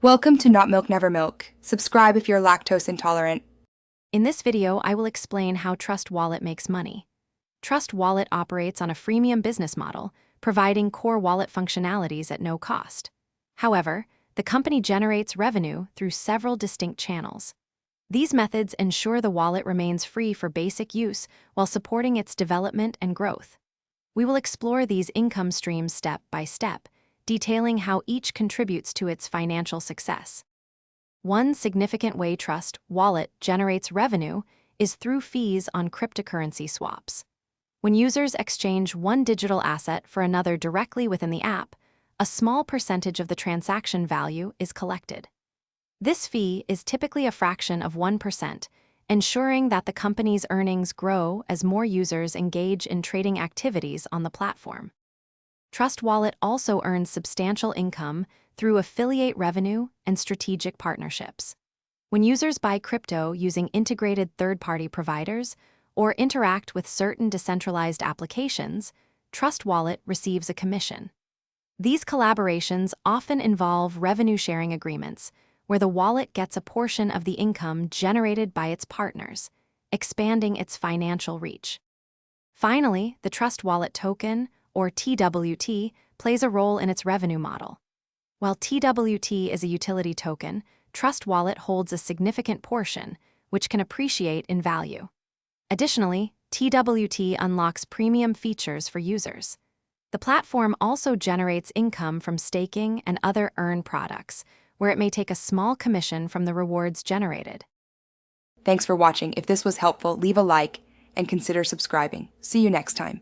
Welcome to Not Milk Never Milk. Subscribe if you're lactose intolerant. In this video, I will explain how Trust Wallet makes money. Trust Wallet operates on a freemium business model, providing core wallet functionalities at no cost. However, the company generates revenue through several distinct channels. These methods ensure the wallet remains free for basic use while supporting its development and growth. We will explore these income streams step by step, detailing how each contributes to its financial success. One significant way Trust Wallet generates revenue is through fees on cryptocurrency swaps. When users exchange one digital asset for another directly within the app, a small percentage of the transaction value is collected. This fee is typically a fraction of 1%, ensuring that the company's earnings grow as more users engage in trading activities on the platform. Trust Wallet also earns substantial income through affiliate revenue and strategic partnerships. When users buy crypto using integrated third-party providers or interact with certain decentralized applications, Trust Wallet receives a commission. These collaborations often involve revenue-sharing agreements, where the wallet gets a portion of the income generated by its partners, expanding its financial reach. Finally, the Trust Wallet token, or TWT, plays a role in its revenue model. While TWT is a utility token, Trust Wallet holds a significant portion, which can appreciate in value. Additionally, TWT unlocks premium features for users. The platform also generates income from staking and other earn products, where it may take a small commission from the rewards generated. Thanks for watching. If this was helpful, leave a like and consider subscribing. See you next time.